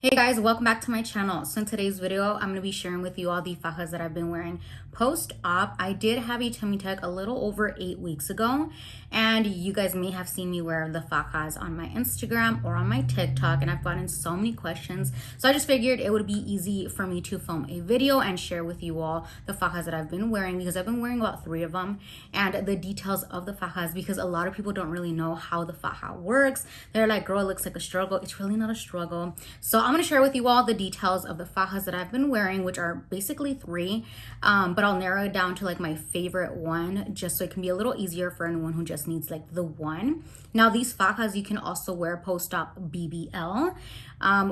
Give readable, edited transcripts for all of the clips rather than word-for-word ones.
Hey guys, welcome back to my channel. So in today's video, I'm going to be sharing with you all the fajas that I've been wearing post-op. I did have a tummy tuck a little over 8 weeks ago, and you guys may have seen me wear the fajas on my Instagram or on my TikTok, and I've gotten so many questions. So I just figured it would be easy for me to film a video and share with you all the fajas that I've been wearing, because I've been wearing about 3 of them, and the details of the fajas, because a lot of people don't really know how the faja works. They're like, girl, it looks like a struggle. It's really not a struggle. So I'm going to share with you all the details of the fajas that I've been wearing, which are basically 3, but I'll narrow it down to like my favorite one, just so it can be a little easier for anyone who just needs like the one. Now these fajas you can also wear post-op BBL.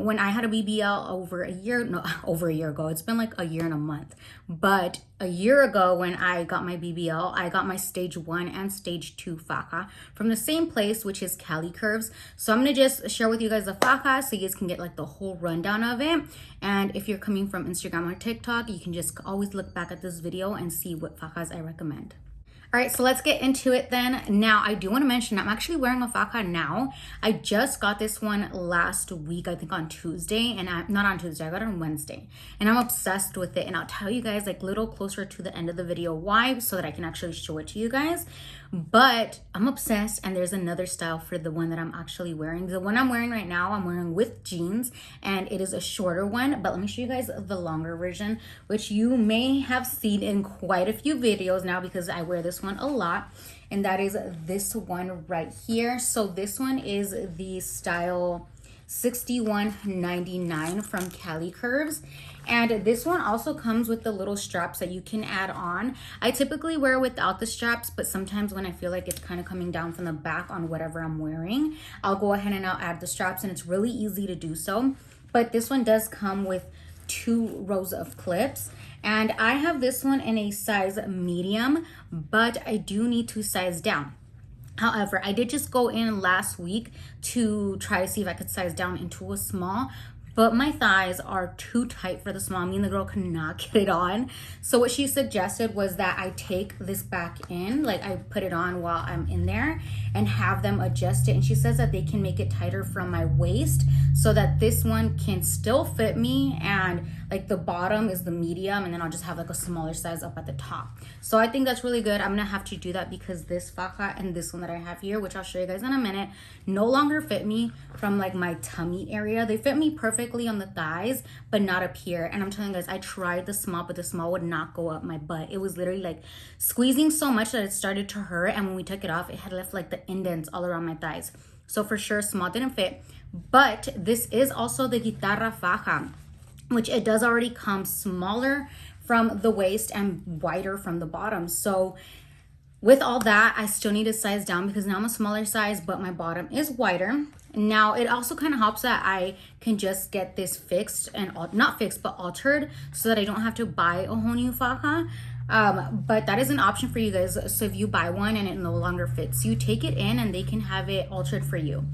When I had a BBL over a year ago, it's been like a year and a month, but a year ago when I got my BBL, I got my stage 1 and stage 2 faja from the same place, which is Cali Curves. So I'm gonna just share with you guys the faja so you guys can get like the whole rundown of it. And if you're coming from Instagram or TikTok, you can just always look back at this video and see what fajas I recommend. All right, so let's get into it then. Now, I do want to mention I'm actually wearing a faja now. I just got this one last week, I think on Tuesday, and not on Tuesday, I got it on Wednesday. And I'm obsessed with it, and I'll tell you guys like a little closer to the end of the video why, so that I can actually show it to you guys. But I'm obsessed, and there's another style for the one that I'm actually wearing. The one I'm wearing right now, I'm wearing with jeans, and it is a shorter one, but let me show you guys the longer version, which you may have seen in quite a few videos now because I wear this one a lot, and that is this one right here. So this one is the style 6199 from Cali Curves, and this one also comes with the little straps that you can add on. I typically wear without the straps, but sometimes when I feel like it's kind of coming down from the back on whatever I'm wearing, I'll go ahead and I'll add the straps, and it's really easy to do so. But this one does come with 2 rows of clips, and I have this one in a size medium, but I do need to size down. However, I did just go in last week to try to see if I could size down into a small, but my thighs are too tight for the small. Me and the girl could not get it on. So what she suggested was that I take this back in, like I put it on while I'm in there and have them adjust it. And she says that they can make it tighter from my waist so that this one can still fit me, and like the bottom is the medium, and then I'll just have like a smaller size up at the top. So I think that's really good. I'm gonna have to do that because this faja and this one that I have here, which I'll show you guys in a minute, no longer fit me from like my tummy area. They fit me perfectly on the thighs, but not up here. And I'm telling you guys, I tried the small, but the small would not go up my butt. It was literally like squeezing so much that it started to hurt, and when we took it off, it had left like the indents all around my thighs. So for sure, small didn't fit. But this is also the guitarra faja, which it does already come smaller from the waist and wider from the bottom. So with all that, I still need to size down because now I'm a smaller size, but my bottom is wider. Now it also kind of helps that I can just get this fixed, and not fixed, but altered, so that I don't have to buy a whole new faja. But that is an option for you guys. So if you buy one and it no longer fits you, take it in and they can have it altered for you.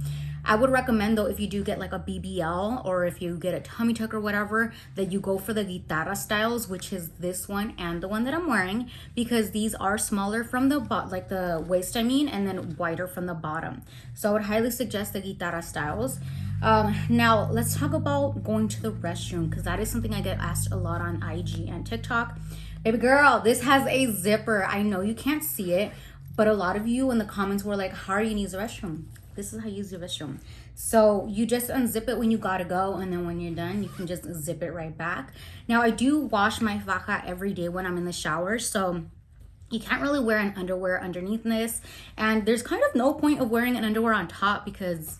I would recommend though, if you do get like a BBL or if you get a tummy tuck or whatever, that you go for the guitarra styles, which is this one and the one that I'm wearing, because these are smaller from the like the waist, I mean, and then wider from the bottom. So I would highly suggest the guitarra styles. Now let's talk about going to the restroom, because that is something I get asked a lot on IG and TikTok. Baby girl, this has a zipper. I know you can't see it, but a lot of you in the comments were like, how are you gonna use the restroom? This is how you use the restroom. So you just unzip it when you gotta go, and then when you're done, you can just zip it right back. Now I do wash my faja every day when I'm in the shower, so you can't really wear an underwear underneath this, and there's kind of no point of wearing an underwear on top because,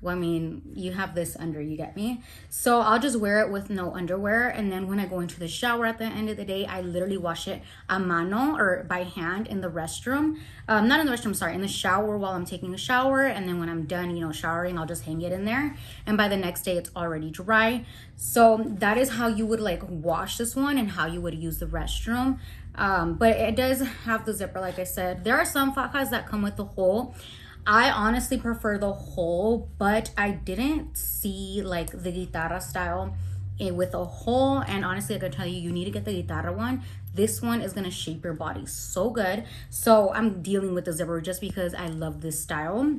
well, I mean, you have this under, you get me? So I'll just wear it with no underwear, and then when I go into the shower at the end of the day, I literally wash it a mano, or by hand, in the restroom. Not in the restroom, sorry, in the shower while I'm taking a shower, and then when I'm done, you know, showering, I'll just hang it in there, and by the next day, it's already dry. So that is how you would like wash this one and how you would use the restroom. But it does have the zipper, like I said. There are some fajas that come with the hole. I honestly prefer the hole, but I didn't see like the guitarra style with a hole, and honestly I can tell you, you need to get the guitarra one. This one is gonna shape your body so good. So I'm dealing with the zipper just because I love this style.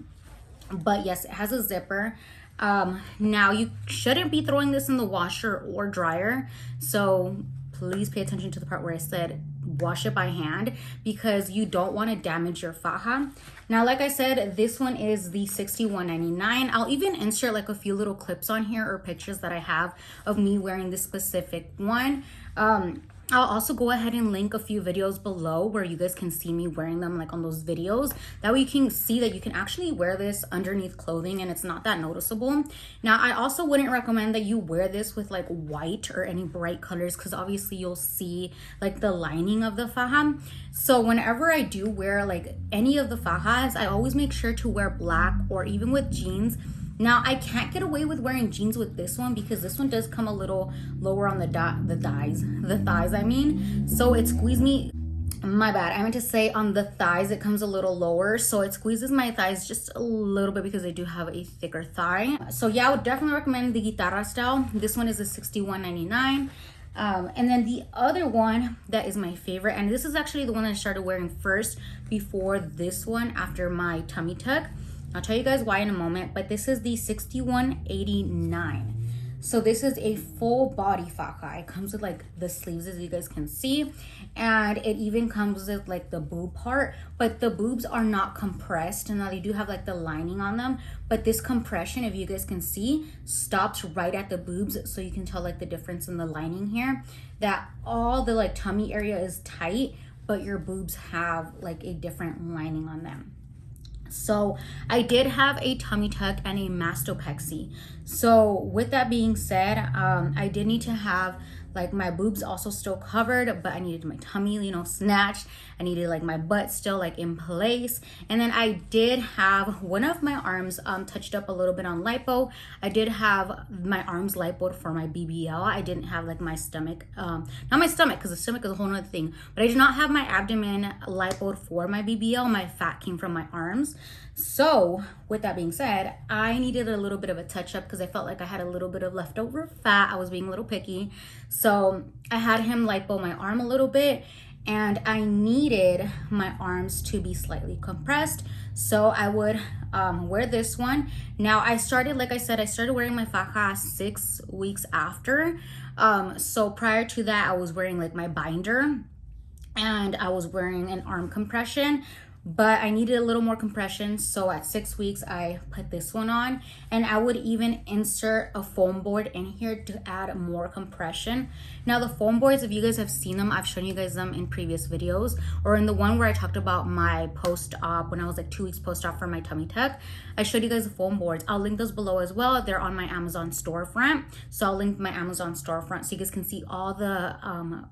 But yes, it has a zipper. Now you shouldn't be throwing this in the washer or dryer, so please pay attention to the part where I said wash it by hand, because you don't want to damage your faja. Now, like I said, this one is the $61.99. I'll even insert like a few little clips on here or pictures that I have of me wearing this specific one. I'll also go ahead and link a few videos below where you guys can see me wearing them, like on those videos. That way you can see that you can actually wear this underneath clothing and it's not that noticeable. Now, I also wouldn't recommend that you wear this with like white or any bright colors, because obviously you'll see like the lining of the faja. So whenever I do wear like any of the fajas, I always make sure to wear black, or even with jeans. Now, I can't get away with wearing jeans with this one because this one does come a little lower on the thighs, I mean. So it squeezed me, my bad, I meant to say on the thighs, it comes a little lower. So it squeezes my thighs just a little bit because I do have a thicker thigh. So yeah, I would definitely recommend the guitarra style. This one is a $61.99. And then the other one that is my favorite, and this is actually the one that I started wearing first before this one after my tummy tuck. I'll tell you guys why in a moment, but this is the $61.89. So this is a full body faja. It comes with like the sleeves, as you guys can see, and it even comes with like the boob part, but the boobs are not compressed. And now they do have like the lining on them, but this compression, if you guys can see, stops right at the boobs. So you can tell like the difference in the lining here, that all the like tummy area is tight, but your boobs have like a different lining on them. So I did have a tummy tuck and a mastopexy. So with that being said, I did need to have like my boobs also still covered, but I needed my tummy, you know, snatched. I needed like my butt still like in place. And then I did have one of my arms touched up a little bit on lipo. I did have my arms lipoed for my BBL. I didn't have like my stomach, not my stomach, because the stomach is a whole nother thing, but I did not have my abdomen lipoed for my BBL. My fat came from my arms. So with that being said, I needed a little bit of a touch up because I felt like I had a little bit of leftover fat. I was being a little picky. So I had him lipo my arm a little bit, and I needed my arms to be slightly compressed. So I would wear this one. Now I started, like I said, I started wearing my faja 6 weeks after. So prior to that, I was wearing like my binder and I was wearing an arm compression, but I needed a little more compression. So at 6 weeks, I put this one on, and I would even insert a foam board in here to add more compression. Now the foam boards, if you guys have seen them, I've shown you guys them in previous videos, or in the one where I talked about my post-op, when I was like 2 weeks post-op for my tummy tuck, I showed you guys the foam boards. I'll link those below as well. They're on my Amazon storefront. So I'll link my Amazon storefront so you guys can see all the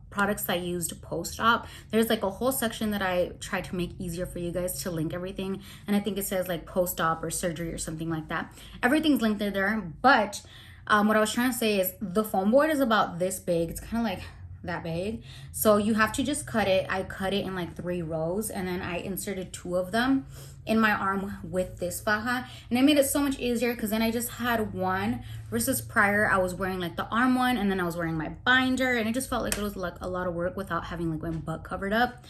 products I used post-op. There's like a whole section that I tried to make easier for you guys to link everything, and I think it says like post-op or surgery or something like that. Everything's linked there, but what I was trying to say is the foam board is about this big. It's kind of like that big, so you have to just cut it. I cut it in like 3 rows, and then I inserted 2 of them in my arm with this faja, and it made it so much easier because then I just had one, versus prior I was wearing like the arm one, and then I was wearing my binder, and it just felt like it was like a lot of work without having like my butt covered up.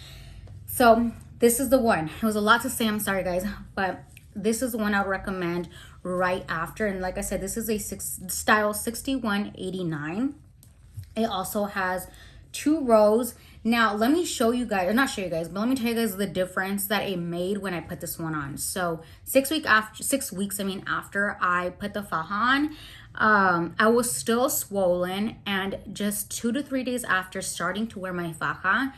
So this is the one. It was a lot to say, I'm sorry guys, but this is the one I would recommend right after. And like I said, this is a style 6189. It also has 2 rows. Now let me show you guys, or not show you guys, but let me tell you guys the difference that it made when I put this one on. So 6 weeks after I put the faja on, I was still swollen, and just 2 to 3 days after starting to wear my faja,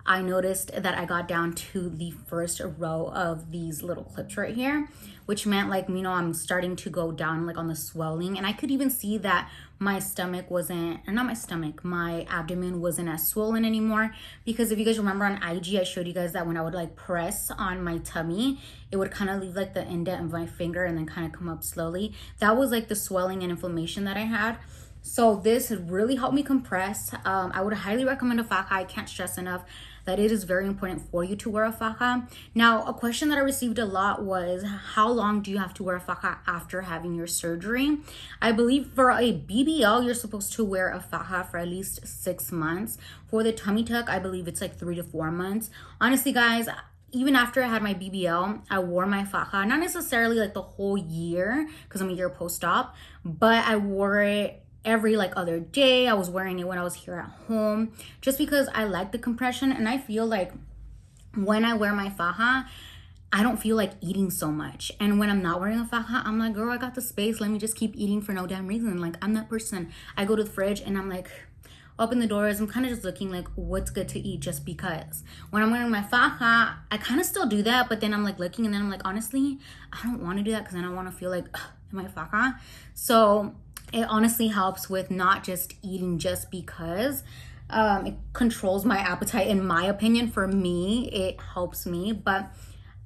I noticed that I got down to the first row of these little clips right here, which meant like, you know, I'm starting to go down like on the swelling. And I could even see that my stomach wasn't, or not my stomach, my abdomen wasn't as swollen anymore. Because if you guys remember on IG, I showed you guys that when I would like press on my tummy, it would kind of leave like the indent of my finger and then kind of come up slowly. That was like the swelling and inflammation that I had. So this really helped me compress. I would highly recommend a faja. I can't stress enough that it is very important for you to wear a faja. Now, a question that I received a lot was, how long do you have to wear a faja after having your surgery? I believe for a BBL, you're supposed to wear a faja for at least 6 months. For the tummy tuck, I believe it's like 3 to 4 months. Honestly, guys, even after I had my BBL, I wore my faja, not necessarily like the whole year because I'm a year post-op, but I wore it every like other day. I was wearing it when I was here at home just because I like the compression, and I feel like when I wear my faja, I don't feel like eating so much. And when I'm not wearing a faja, I'm like, girl, I got the space. Let me just keep eating for no damn reason. Like, I'm that person. I go to the fridge and I'm like, open the doors. I'm kind of just looking like what's good to eat just because. When I'm wearing my faja, I kind of still do that, but then I'm like looking and then I'm like, honestly, I don't want to do that because then I want to feel like in my faja. So it honestly helps with not just eating just because. It controls my appetite, in my opinion. For me, it helps me, but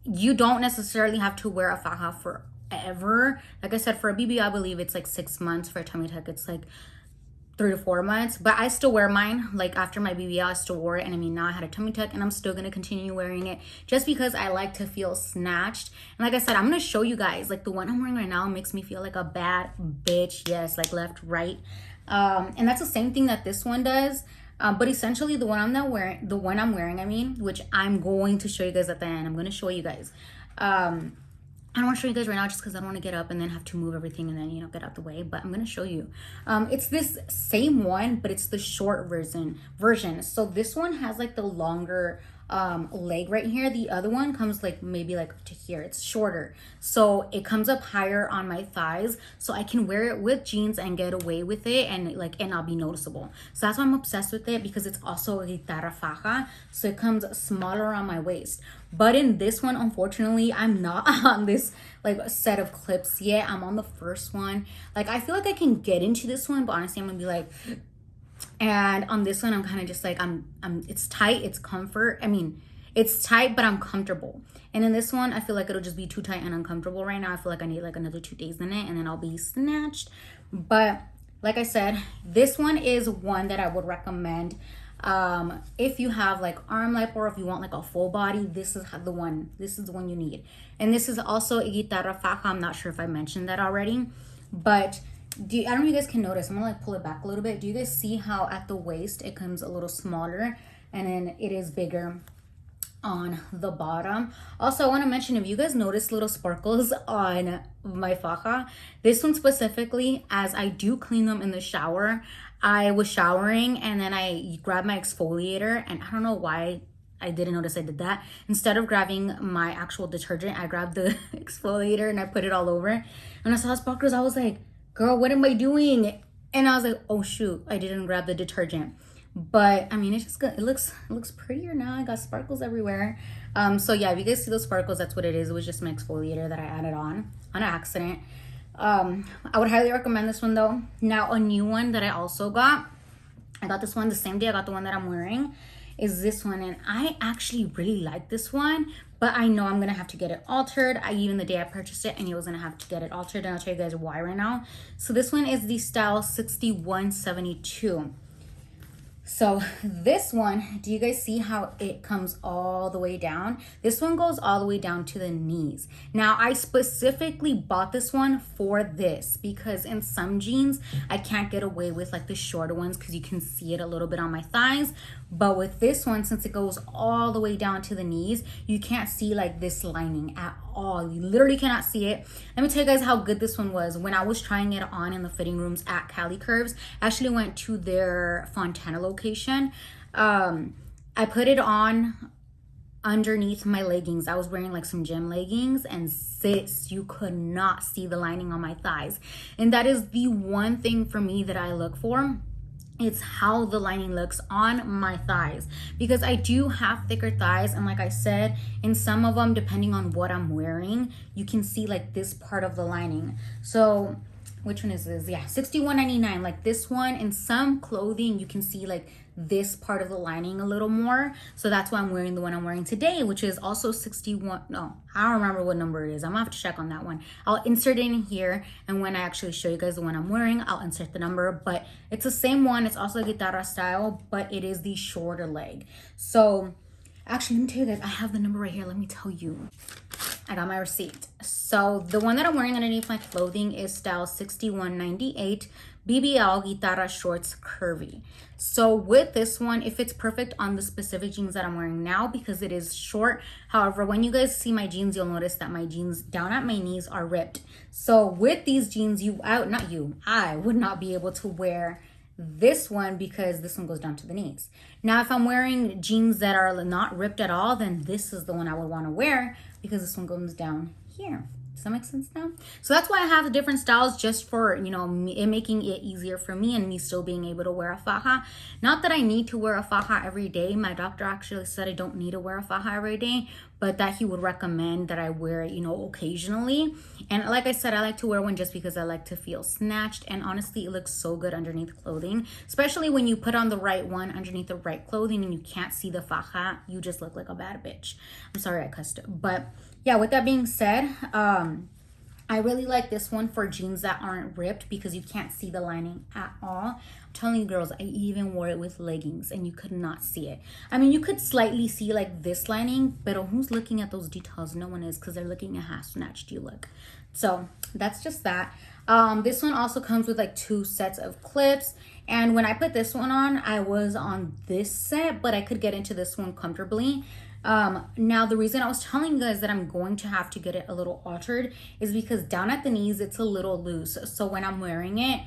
you don't necessarily have to wear a faja forever. Like I said, for a BB, I believe it's like 6 months. For a tummy tuck, it's like 3 to 4 months. But I still wear mine. Like after my BBL, I still wore it. And I mean, now I had a tummy tuck and I'm still going to continue wearing it just because I like to feel snatched. And like I said, I'm going to show you guys, like the one I'm wearing right now makes me feel like a bad bitch. Yes, like left, right. And that's the same thing that this one does. But essentially the one I'm wearing, I mean, which I'm going to show you guys at the end. I'm going to show you guys. I don't want to show you guys right now just because I don't want to get up and then have to move everything and then, you know, get out the way. But I'm going to show you. It's this same one, but it's the short version. So this one has like the longer leg right here. The other one comes like maybe like to here. It's shorter, so it comes up higher on my thighs, so I can wear it with jeans and get away with it and not be noticeable. So that's why I'm obsessed with it, because it's also a guitarra faja, so it comes smaller on my waist. But in this one, unfortunately, I'm not on this like set of clips yet. I'm on the first one. Like I feel like I can get into this one, but honestly I'm gonna be like, and on this one I'm kind of just like I'm it's tight, it's comfort. I mean, it's tight, but I'm comfortable. And in this one I feel like it'll just be too tight and uncomfortable right now. I feel like I need like another 2 days in it and then I'll be snatched. But like I said, this one is one that I would recommend if you have like arm lipo, or if you want like a full body. This is the one you need. And this is also a guitarra faja. I'm not sure if I mentioned that already, but I don't know if you guys can notice. I'm gonna like pull it back a little bit. Do you guys see how at the waist it comes a little smaller and then it is bigger on the bottom? Also, I want to mention, if you guys notice little sparkles on my faja, this one specifically, as I do clean them in the shower, I was showering and then I grabbed my exfoliator, and I don't know why I didn't notice I did that. Instead of grabbing my actual detergent, I grabbed the exfoliator and I put it all over. And I saw sparkles. I was like, girl, what am I doing? And I was like, oh shoot, I didn't grab the detergent. But I mean, it's just good. It looks prettier now. I got sparkles everywhere. So yeah, if you guys see those sparkles, that's what it is. It was just my exfoliator that I added on accident. I would highly recommend this one though. Now, a new one that I also got, I got this one the same day I got the one that I'm wearing, is this one. And I actually really like this one, but I know I'm gonna have to get it altered. Even the day I purchased it, I knew I was gonna have to get it altered, and I'll tell you guys why right now. So this one is the style 6172. So this one, do you guys see how it comes all the way down? This one goes all the way down to the knees. Now, I specifically bought this one for this because in some jeans, I can't get away with like the shorter ones because you can see it a little bit on my thighs. But with this one, since it goes all the way down to the knees, you can't see like this lining at all. You literally cannot see it. Let me tell you guys how good this one was. When I was trying it on in the fitting rooms at Cali Curves, I actually went to their Fontana location. I put it on underneath my leggings. I was wearing like some gym leggings, and sis, you could not see the lining on my thighs. And that is the one thing for me that I look for. It's how the lining looks on my thighs, because I do have thicker thighs, and like I said, in some of them, depending on what I'm wearing, you can see like this part of the lining. So which one is this? Yeah, $61.99. Like this one, in some clothing you can see like this part of the lining a little more. So that's why I'm wearing the one I'm wearing today, which is also 61. No, I don't remember what number it is. I'm gonna have to check on that one. I'll insert it in here, and when I actually show you guys the one I'm wearing, I'll insert the number. But it's the same one. It's also a guitarra style, but it is the shorter leg. So actually, let me tell you guys, I have the number right here. Let me tell you. I got my receipt. So the one that I'm wearing underneath my clothing is style 6198, BBL guitarra shorts curvy. So with this one, if it's perfect on the specific jeans that I'm wearing now because it is short. However, when you guys see my jeans, you'll notice that my jeans down at my knees are ripped. So with these jeans, I would not be able to wear this one because this one goes down to the knees. Now, if I'm wearing jeans that are not ripped at all, then this is the one I would want to wear because this one goes down here. Does that make sense now? So that's why I have the different styles, just for, you know, it making it easier for me and me still being able to wear a faja. Not that I need to wear a faja every day. My doctor actually said I don't need to wear a faja every day, but that he would recommend that I wear it, you know, occasionally. And like I said, I like to wear one just because I like to feel snatched. And honestly, it looks so good underneath clothing, especially when you put on the right one underneath the right clothing and you can't see the faja. You just look like a bad bitch. I'm sorry I cussed it, but yeah, with that being said, I really like this one for jeans that aren't ripped because you can't see the lining at all. I'm telling you girls, I even wore it with leggings and you could not see it. I mean, you could slightly see like this lining, but who's looking at those details? No one is, because they're looking at how snatched you look. So that's just that. This one also comes with like 2 sets of clips. And when I put this one on, I was on this set, but I could get into this one comfortably. Now the reason I was telling you guys that I'm going to have to get it a little altered is because down at the knees, it's a little loose. So when I'm wearing it,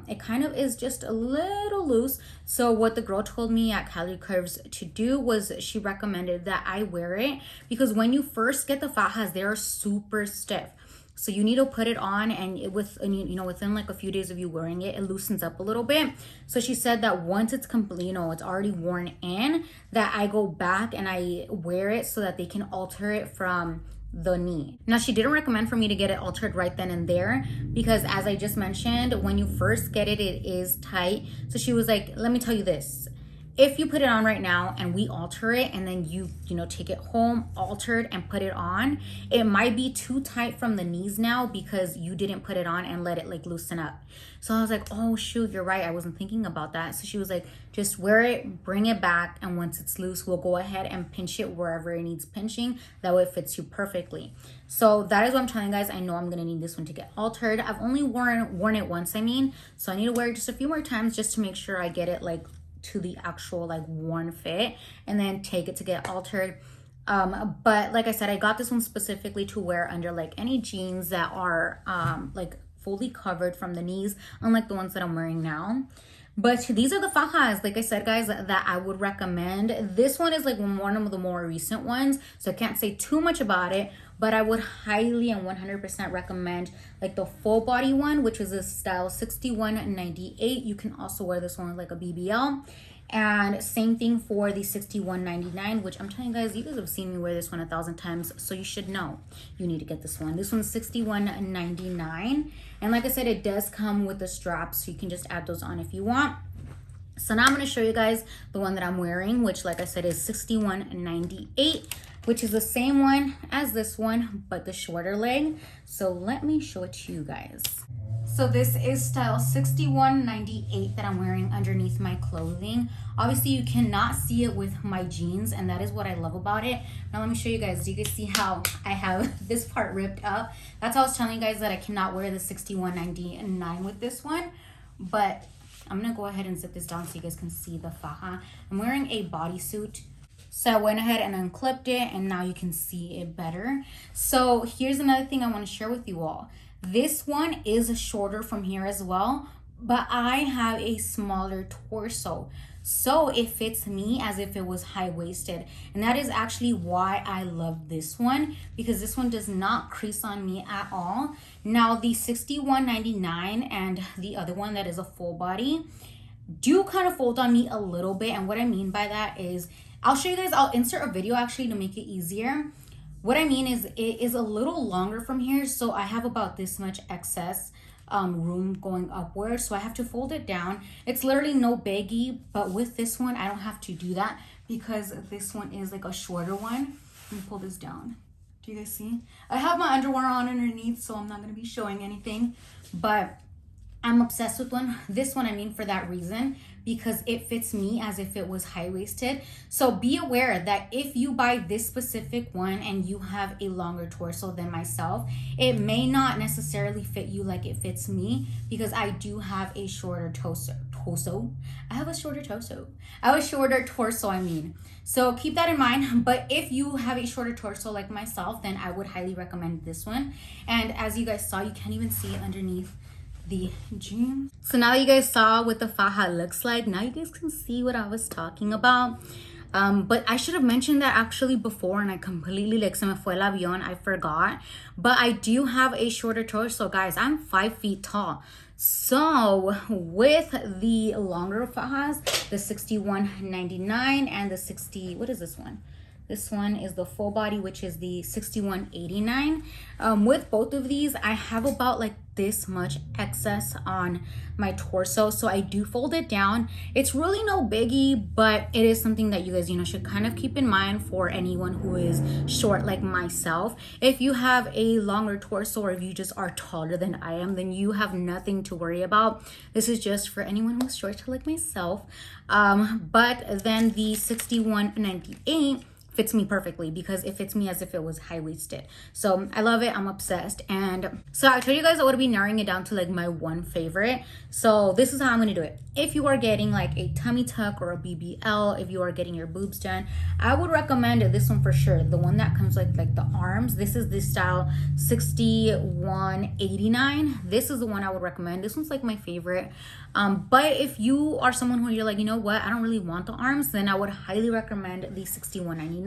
it kind of is just a little loose. So what the girl told me at Cali Curves to do was she recommended that I wear it because when you first get the fajas, they're super stiff. So you need to put it on, and within like a few days of you wearing it, it loosens up a little bit. So she said that once it's complete, you know, it's already worn in, that I go back and I wear it so that they can alter it from the knee. Now, she didn't recommend for me to get it altered right then and there because, as I just mentioned, when you first get it, it is tight. So she was like, let me tell you this. If you put it on right now and we alter it and then you take it home, altered, and put it on, it might be too tight from the knees now because you didn't put it on and let it like loosen up. So I was like, oh shoot, you're right. I wasn't thinking about that. So she was like, just wear it, bring it back, and once it's loose, we'll go ahead and pinch it wherever it needs pinching. That way it fits you perfectly. So that is what I'm telling you guys. I know I'm gonna need this one to get altered. I've only worn it once, so I need to wear it just a few more times just to make sure I get it like to the actual like worn fit and then take it to get altered. But like I said, I got this one specifically to wear under like any jeans that are like fully covered from the knees, unlike the ones that I'm wearing now. But these are the fajas, like I said, guys, that I would recommend. This one is like one of the more recent ones, so I can't say too much about it, but I would highly and 100% recommend like the full body one, which is a style 6198. You can also wear this one with like a BBL. And same thing for the 6199, which I'm telling you guys have seen me wear this one 1,000 times, so you should know you need to get this one. This one's 6199, and like I said, it does come with the straps, so you can just add those on if you want. So now I'm going to show you guys the one that I'm wearing, which like I said is 6198, which is the same one as this one, but the shorter leg. So let me show it to you guys. So this is style 6198 that I'm wearing underneath my clothing. Obviously, you cannot see it with my jeans, and that is what I love about it. Now, let me show you guys. Do you guys see how I have this part ripped up? That's how I was telling you guys that I cannot wear the 6199 with this one. But I'm going to go ahead and zip this down so you guys can see the faja. I'm wearing a bodysuit. So I went ahead and unclipped it, and now you can see it better. So here's another thing I want to share with you all. This one is shorter from here as well, but I have a smaller torso. So it fits me as if it was high-waisted. And that is actually why I love this one, because this one does not crease on me at all. Now the 6199 and the other one that is a full body do kind of fold on me a little bit. And what I mean by that is, I'll show you guys, I'll insert a video actually to make it easier. What I mean is it is a little longer from here, so I have about this much excess room going upward, so I have to fold it down. It's literally no biggie, but with this one, I don't have to do that because this one is like a shorter one. Let me pull this down. Do you guys see? I have my underwear on underneath, so I'm not going to be showing anything, but I'm obsessed with this one, I mean, for that reason, because it fits me as if it was high-waisted. So be aware that if you buy this specific one and you have a longer torso than myself, it may not necessarily fit you like it fits me, because I do have a shorter torso. I have a shorter torso. I have a shorter torso, I mean. So keep that in mind. But if you have a shorter torso like myself, then I would highly recommend this one. And as you guys saw, you can't even see it underneath the jeans. So now that you guys saw what the faja looks like, now you guys can see what I was talking about. But I should have mentioned that actually before, and I completely, like, se me fue el avión, I forgot. But I do have a shorter torso, guys. I'm 5 feet tall. So with the longer fajas, the 61.99 and the 60, what is this one? This one is the full body, which is the 61.89. With both of these, I have about like this much excess on my torso, so I do fold it down. It's really no biggie, but it is something that you guys, you know, should kind of keep in mind for anyone who is short like myself. If you have a longer torso, or if you just are taller than I am, then you have nothing to worry about. This is just for anyone who's short like myself. But then the 61.98 fits me perfectly, because it fits me as if it was high-waisted. So I love it. I'm obsessed. And so I told you guys I would be narrowing it down to like my one favorite. So this is how I'm gonna do it. If you are getting like a tummy tuck or a BBL, if you are getting your boobs done, I would recommend this one for sure. The one that comes like the arms. This is the style 61.89. This is the one I would recommend. This one's like my favorite. But if you are someone who you're like, you know what, I don't really want the arms, then I would highly recommend the 61.99,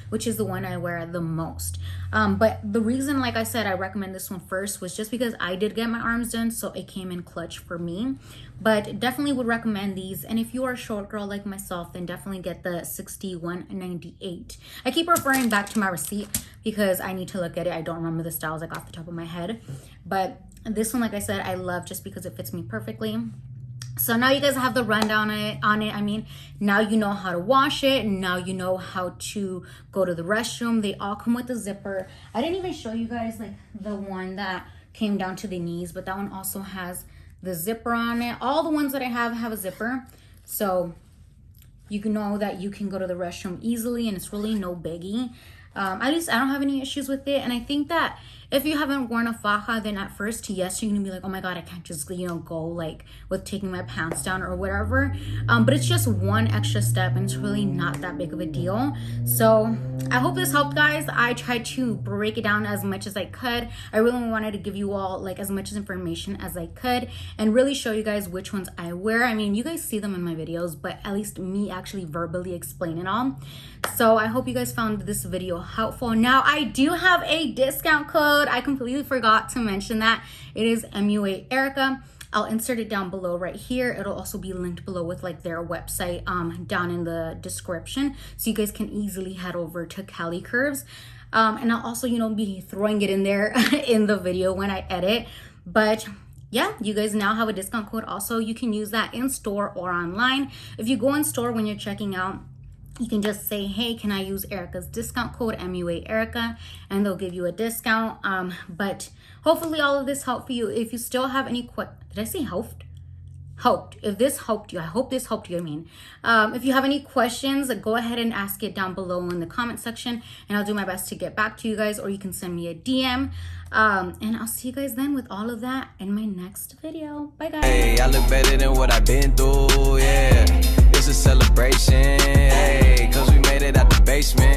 which is the one I wear the most. But the reason, like I said, I recommend this one first was just because I did get my arms done, so it came in clutch for me. But definitely would recommend these. And if you are a short girl like myself, then definitely get the 61.98. I keep referring back to my receipt because I need to look at it. I don't remember the styles like off the top of my head. But this one, like I said, I love just because it fits me perfectly. So now you guys have the rundown on it. I mean, now you know how to wash it. Now you know how to go to the restroom. They all come with a zipper. I didn't even show you guys like the one that came down to the knees, but that one also has the zipper on it. All the ones that I have a zipper. So you can know that you can go to the restroom easily, and it's really no biggie. At least I don't have any issues with it. And I think that if you haven't worn a faja, then at first, yes, you're gonna be like, oh my God, I can't just, you know, go like with taking my pants down or whatever. But it's just one extra step, and it's really not that big of a deal. So I hope this helped, guys. I tried to break it down as much as I could. I really wanted to give you all like as much information as I could and really show you guys which ones I wear. I mean, you guys see them in my videos, but at least me actually verbally explain it all. So I hope you guys found this video helpful. Now I do have a discount code. I completely forgot to mention that. It is MUA Erica. I'll insert it down below right here. It'll also be linked below with like their website down in the description, so you guys can easily head over to Cali Curves. And I'll also, you know, be throwing it in there in the video when I edit. But yeah, you guys now have a discount code. Also, you can use that in store or online. If you go in store when you're checking out, you can just say, hey, can I use Erica's discount code, MUA Erica, and they'll give you a discount. But hopefully all of this helped for you. If you still have any did I say helped? Helped. If this helped you, I hope this helped you. I mean, if you have any questions, go ahead and ask it down below in the comment section, and I'll do my best to get back to you guys, or you can send me a DM. And I'll see you guys then with all of that in my next video. Bye, guys. Hey, I look better than what I've been through, yeah. It's a celebration, hey, 'cause we made it out the basement.